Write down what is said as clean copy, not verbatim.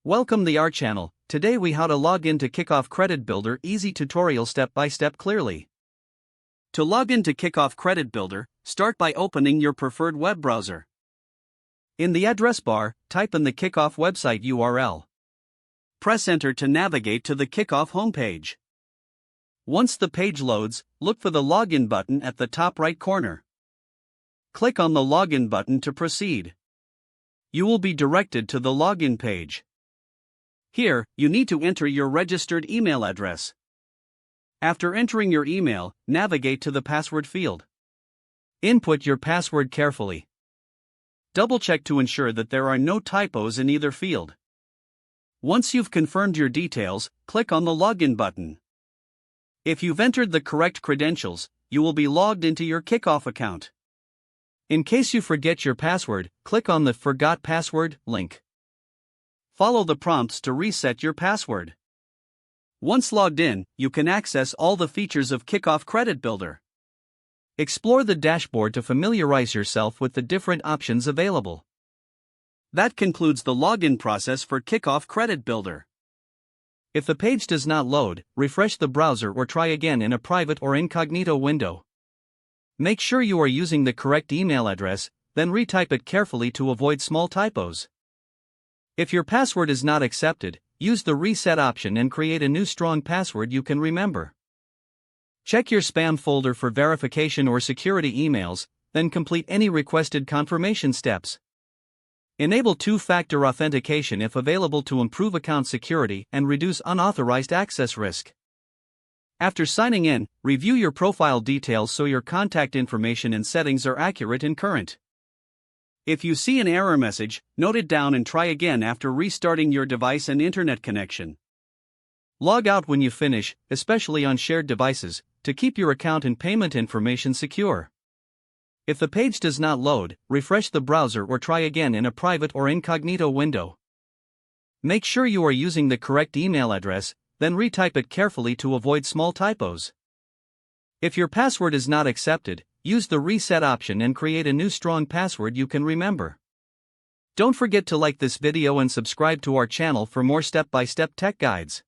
Welcome to our channel. Today we how to log into Kikoff Credit Builder easy tutorial step by step clearly. To log into Kikoff Credit Builder, start by opening your preferred web browser. In the address bar, type in the Kikoff website URL. Press enter to navigate to the Kikoff homepage. Once the page loads, look for the login button at the top right corner. Click on the login button to proceed. You will be directed to the login page. Here, you need to enter your registered email address. After entering your email, navigate to the password field. Input your password carefully. Double-check to ensure that there are no typos in either field. Once you've confirmed your details, click on the login button. If you've entered the correct credentials, you will be logged into your Kikoff account. In case you forget your password, click on the Forgot Password link. Follow the prompts to reset your password. Once logged in, you can access all the features of Kikoff Credit Builder. Explore the dashboard to familiarize yourself with the different options available. That concludes the login process for Kikoff Credit Builder. If the page does not load, refresh the browser or try again in a private or incognito window. Make sure you are using the correct email address, then retype it carefully to avoid small typos. If your password is not accepted, use the reset option and create a new strong password you can remember. Check your spam folder for verification or security emails, then complete any requested confirmation steps. Enable two-factor authentication if available to improve account security and reduce unauthorized access risk. After signing in, review your profile details so your contact information and settings are accurate and current. If you see an error message, note it down and try again after restarting your device and internet connection. Log out when you finish, especially on shared devices, to keep your account and payment information secure. If the page does not load, refresh the browser or try again in a private or incognito window. Make sure you are using the correct email address, then retype it carefully to avoid small typos. If your password is not accepted, use the reset option and create a new strong password you can remember. Don't forget to like this video and subscribe to our channel for more step-by-step tech guides.